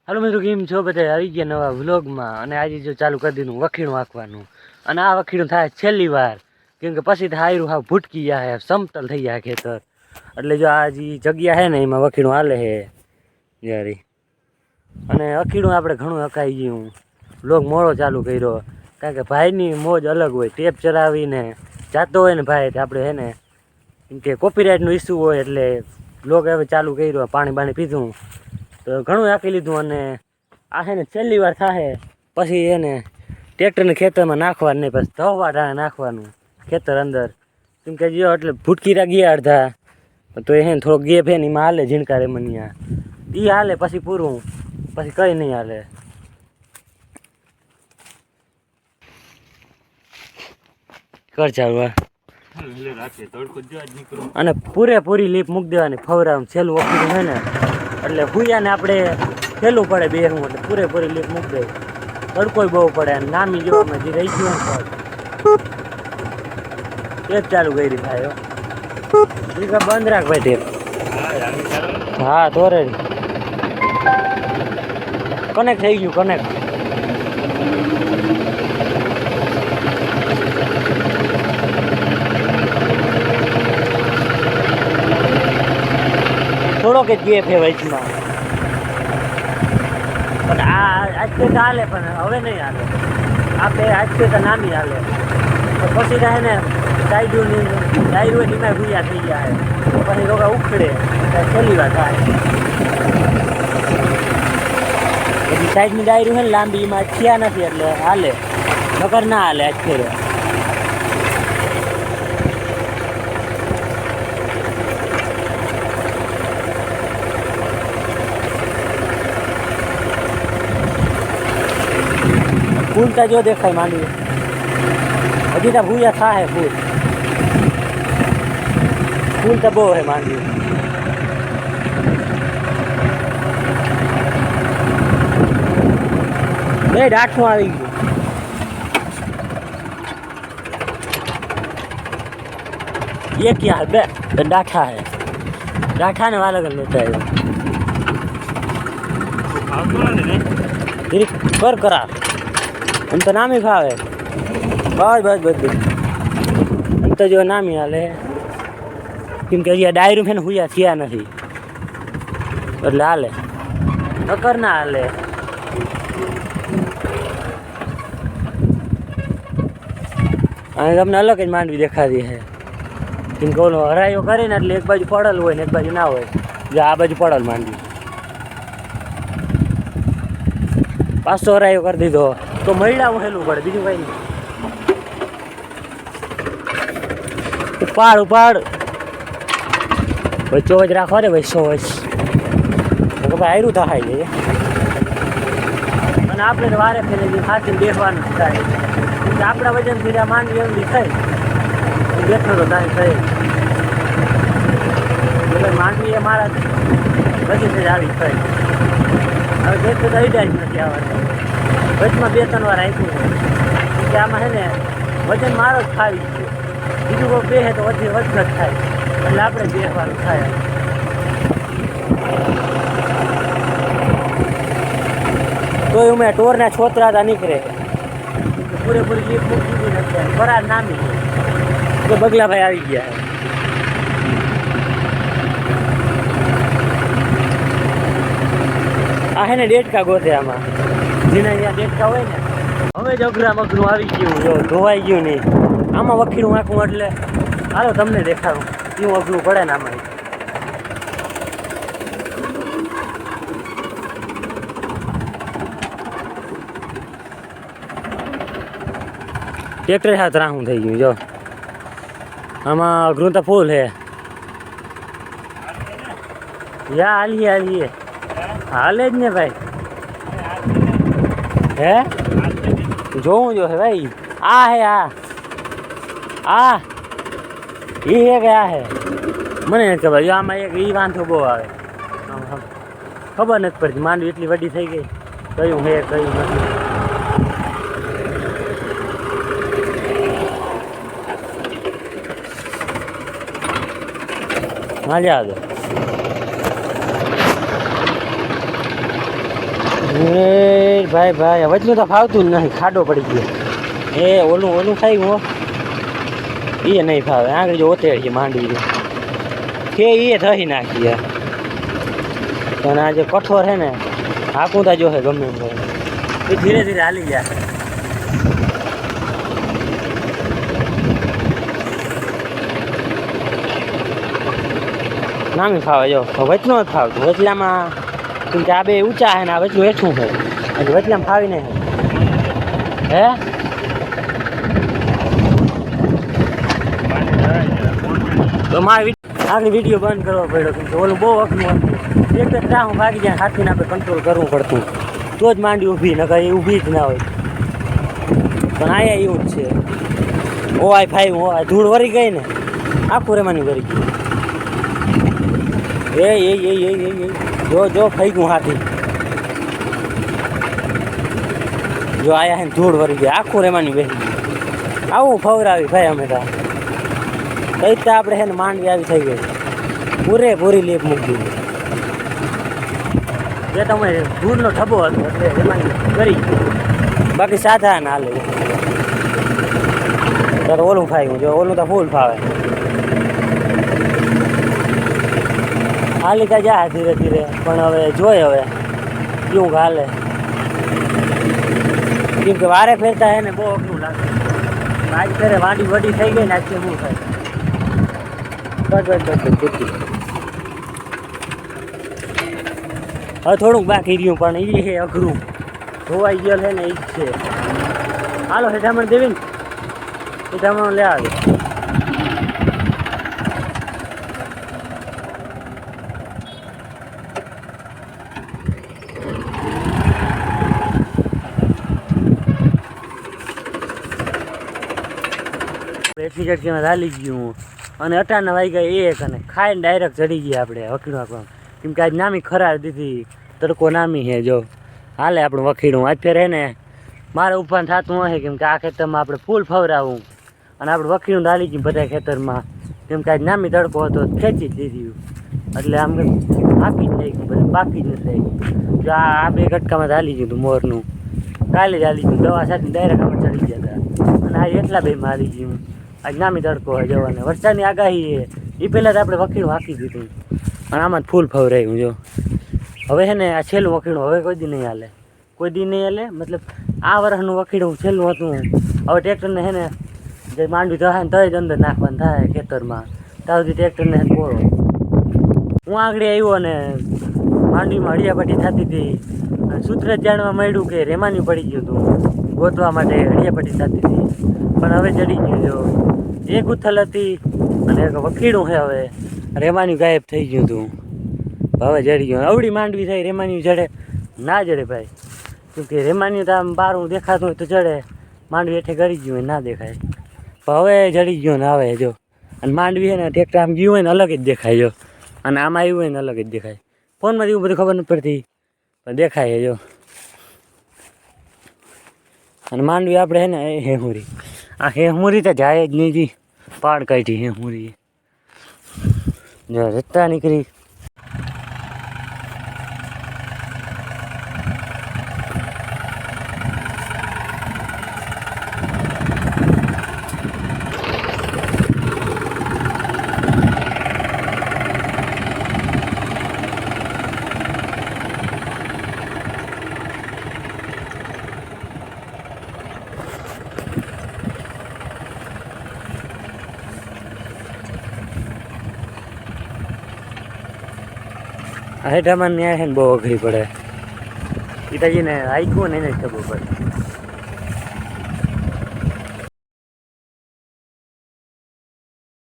હાલો મિત્રો, કેમ છો બધા? આવી ગયા નવા વ્લોગમાં. અને આજે જો ચાલુ કરી દીધું વખીણું આંકવાનું. અને આ વખીણું થાય છેલ્લી વાર, કેમ કે પછી તો હાયરું હાવ ભૂટકી જાય, સમતલ થઈ જાય ખેતર. એટલે જો આ જે જગ્યા છે ને એમાં વખીણું હાલે છે જ્યારે. અને વખીણું આપણે ઘણું અકાઈ ગયું. વ્લોગ મોડો ચાલુ કર્યો કારણ કે ભાઈની મોજ અલગ હોય. ટેપ ચલાવીને જાતો હોય ને ભાઈ, આપણે છે ને કેમ કે કોપીરાઇટનું ઇસ્યુ હોય, એટલે વ્લોગ હવે ચાલુ કર્યો. પાણી બાણી પીધું તો ઘણું આંકી લીધું. અને આ છે ને છેલ્લી વાર થાય, પછી એને ટ્રેક્ટરને ખેતરમાં નાખવાનું નહીં, પછી ધોવા ટાણે નાખવાનું ખેતર અંદર. કેમ કે જો એટલે ભૂટકીરા ગયા અડધા, તો એ ને થોડોક ગેપ છે ને એમાં હાલે ઝીણકારે મનિયા એ હાલે, પછી પૂરું, પછી કંઈ નહીં હાલે. કર ચાલુ. અને પૂરેપૂરી લીપ મૂકી દેવાની ફવરામાં. છેલ્લું વખત હોય ને એટલે હુયાને આપણે છેલ્લું પડે બે હું, એટલે પૂરેપૂરી લીપ મૂકી દે. તડકોય બહુ પડે. અને નામી જોવામાં જે રહી ગયું ને ટેપ ચાલુ કરી ભાઈ. બંધ રાખ ભાઈ ટેપ. હા તો રેડી કનેક્ટ થઈ ગયું. કનેક્ટ થોડોક જ ગેપ છે વચમાં. પણ આજથી તો હાલે, પણ હવે નહીં હાલે. આપણે આજથી તો નામી હાલે. તો પછી થાય ને ડાયરું એમાં ભૂયા થઈ જાય, પછી રોગા ઉખડે. છેલ્લી વાર થાય પછી સાઈડની ડાયરું છે ને લાંબી, એમાં થયા નથી એટલે હાલે, નકર ના હાલે આજથી. ફૂલ તો જો દેખાય માંડવી, હજી તો ભૂયા થાય. ફૂલ તો બહુ હે માંડવી. બે ડાઠું આવી ગયું. ये क्या है? बे डाठा है, डाठा ने वाला कर लेता है कर करा. हम तो नाम ही भावे बस बस બધું. એમ તો જો નામી હાલે, કેમ કે હજી ડાયરું છે ને હુયા થયા નથી એટલે હાલે, નકર ના હાલે. અને તમને અલગ જ માંડવી દેખાતી છે. કેમ કે ઓલો હરાયો કરીને એટલે એક બાજુ પડલ હોય ને એક બાજુ ના હોય. જો આ બાજુ પડલ માંડવી, પાછો હરાયો કરી દીધો તો મહિલા હેલું પડે, બીજું કઈ નહીં. ઉપાડ ઉપાડ વચ્ચો વચ રાખો રે, વચ્ચો વચ ભાઈ આયરું થાય છે. અને આપણે તો વારે ફેરે ખાતી બેસવાનું થાય. આપણા વજન થી માંડવી એમની થઈ બેઠો તો તારી થઈ. એટલે માંડવી એ મારા પછી આવી થઈ. હવે બેઠો તો અડ્યા જ નથી આવવાનું. વચમાં 2-3 વાર આપ્યું કે આમાં છે ને વજન મારો જ ખાવી છે, બીજું કોઈ બેસે તો વધઘટ થાય, એટલે આપણે બેસવાનું થાય. તો મેં ટોરના છોતરા નીકળે પૂરેપૂરી લીપ મૂકી દીધી નથી. બરાબર નામી તો બગલાભાઈ આવી ગયા. આ હે ને ડેટકા ગોતે આમાં, જેના અહીંયા ડેટકા હોય ને. હવે જ અઘરામ અઘરું આવી ગયું, જો ધોવાઈ ગયું નહીં. આમાં વખીણું આંખું એટલે હાલો તમને દેખાડું કેવું અઘરું પડે ને આમાં. ટ્રેક્ટર હાથ રાહું થઈ ગયું. જો આમાં અઘરું તો ફૂલ હે. યા હાલીએ હાલે જ ને ભાઈ. હે જોવું જો હે ભાઈ. આ હે આ એ હે કે આ હે મને નથી ખબર. જો આમાં એક એ વાંધો બહુ આવે, ખબર નથી પડતી. માંડવી એટલી વડી થઈ ગઈ, કયું હે કયું નથી. મજા આવે. એ ભાઈ ભાઈ વચલું તો ફાવતું જ નહીં, ખાડો પડી ગયો. એ ઓલું ખાઈ હો એ નહીં ફાવે. આગળ જો ઓતે છે માંડવી કે એ થઈ નાખી અને આ જે કઠોર છે ને હાકુંતા જો છે ગમે એમ એ ધીરે ધીરે હાલી જાય. નામી ફાવે જો વચનો જ ફાવતું. વચલામાં કેમ કે આ બે ઊંચા છે ને આ વચલું હેઠું છે એટલે વચલામાં ફાવી નહીં. હે તો મારે આગળ વિડીયો બંધ કરવો પડ્યો કેમ કે ઓલું બહુ અઘરું હતું. એક જ રાહ ભાગી જાય હાથીને આપણે કંટ્રોલ કરવું પડતું તો જ માંડી ઊભી નકર એ ઊભી જ ના હોય. પણ આયા એવું જ છે. ઓવાય ફાઈ ઓવાય ધૂળ વરી ગઈ ને આખું રેમાની વરી ગઈ. એ જો ખાઈ ગયું હાથી. જો આયા હે ધૂળ વરી ગઈ આખું રેમાની બેસી ગઈ. આવું ફવરાવી ભાઈ અમે તો કઈ તો આપણે હે ને માંડવી આવી થઈ ગઈ પૂરેપૂરી લેપ મૂકી દીધી. એ તમે ધૂળનો ઠબો હતો એટલે રેમાની કરી બાકી સાધા ના હાલે. ત્યારે ઓલું ખાઈ ગયું જો ઓલું તો ફૂલ ફાવે. હાલી કા જાય ધીરે ધીરે પણ હવે જોઈ હવે કેવું હાલે કેમ કે વારે ફેરતા હે ને બહુ અઘરું લાગે. આજ ફેરે વાડી વડી થઈ ગઈ ને આજે શું થાય હવે થોડુંક બાકી રહ્યું પણ એ છે અઘરું ધોવાઈ ગયેલ છે ને એ જ છે. હાલો હેઠામણ દેવી ને હેઠામણ લે આવે. એટલી ચટકીમાં ચાલી ગયું અને અટાણા વાગ્યા એક અને ખાઈને ડાયરેક્ટ ચડી ગયા આપણે વકીડું આપવાનું કેમ કે આજ નામી ખરાર દીધી તડકો નામી છે જો હાલે આપણું વકીડું. આજ ફેર હે ને મારે ઉપાન થતું હશે કેમ કે આ ખેતરમાં આપણે ફૂલ ફવરાવું અને આપણે વકીડું ડાલી ગયું બધા ખેતરમાં કેમ કે આજ નામી તડકો હતો ખેંચી જ દીધી એટલે આમ હાકી જ થઈ ગયું બધું બાકી જ નથી થઈ. જો આ બે ગટકામાં ચાલી ગયું હતું મોરનું કાલે જ હાલી ગયું દવા સાથે ડાયરેક્ટ અમે ચડી ગયા હતા અને આજે એટલા બેમાં હાલી ગયું. આજ નામી તડકો હોય જવાને વરસાદની આગાહી એ પહેલાં તો આપણે વકીડું હાંકી દીધું અને આમાં જ ફૂલ ફવરાયું જો. હવે છે ને આ છેલ્લું વકીડું હવે કોઈ દી નહીં હાલે કોઈ દી નહીં હાલે મતલબ આ વર્ષનું વકીડું છેલ્લું હતું. હવે ટ્રેક્ટરને છે ને જે માંડવી થાય ને તો જ અંદર નાખવાનું થાય ખેતરમાં ત્યાં સુધી ટ્રેક્ટરને પોરો. હું આગળ આવ્યો અને માંડવીમાં હળિયાપટ્ટી થતી હતી અને સૂત્ર જ જાણવા મળ્યું કે રેમાની પડી ગયું હતું ગોતવા માટે હળિયાપટ્ટી થતી હતી પણ હવે ચડી ગયું જો. એક ઉથલ હતી અને એક વકીડું છે હવે રેમાની ગાયબ થઈ ગયું હતું હવે જડી ગયું. અવડી માંડવી થઈ રેમાની જડે ના જડે ભાઈ કેમકે રેમાની તો આમ બારું દેખાતું હોય તો ચડે માંડવી હેઠે ગળી ગયું હોય ના દેખાય પણ હવે જડી ગયો ને આવે જો. અને માંડવી છે ને ટ્રેક્ટર આમ ગયું હોય ને અલગ જ દેખાય જો અને આમાં આવ્યું હોય ને અલગ જ દેખાય. ફોનમાં એવું બધું ખબર નથી પડતી પણ દેખાય જો. અને માંડવી આપણે છે ને એ હેહુરી આ હેહુરી તો જાય જ નહીં જી પાડ કાઢી હેહુરી જો રસ્તા નીકળી. હેઠામાં ન્યાય છે ને બહુ અઘરી પડે એ તો ને આઈકું ને એને જ ખબર પડે.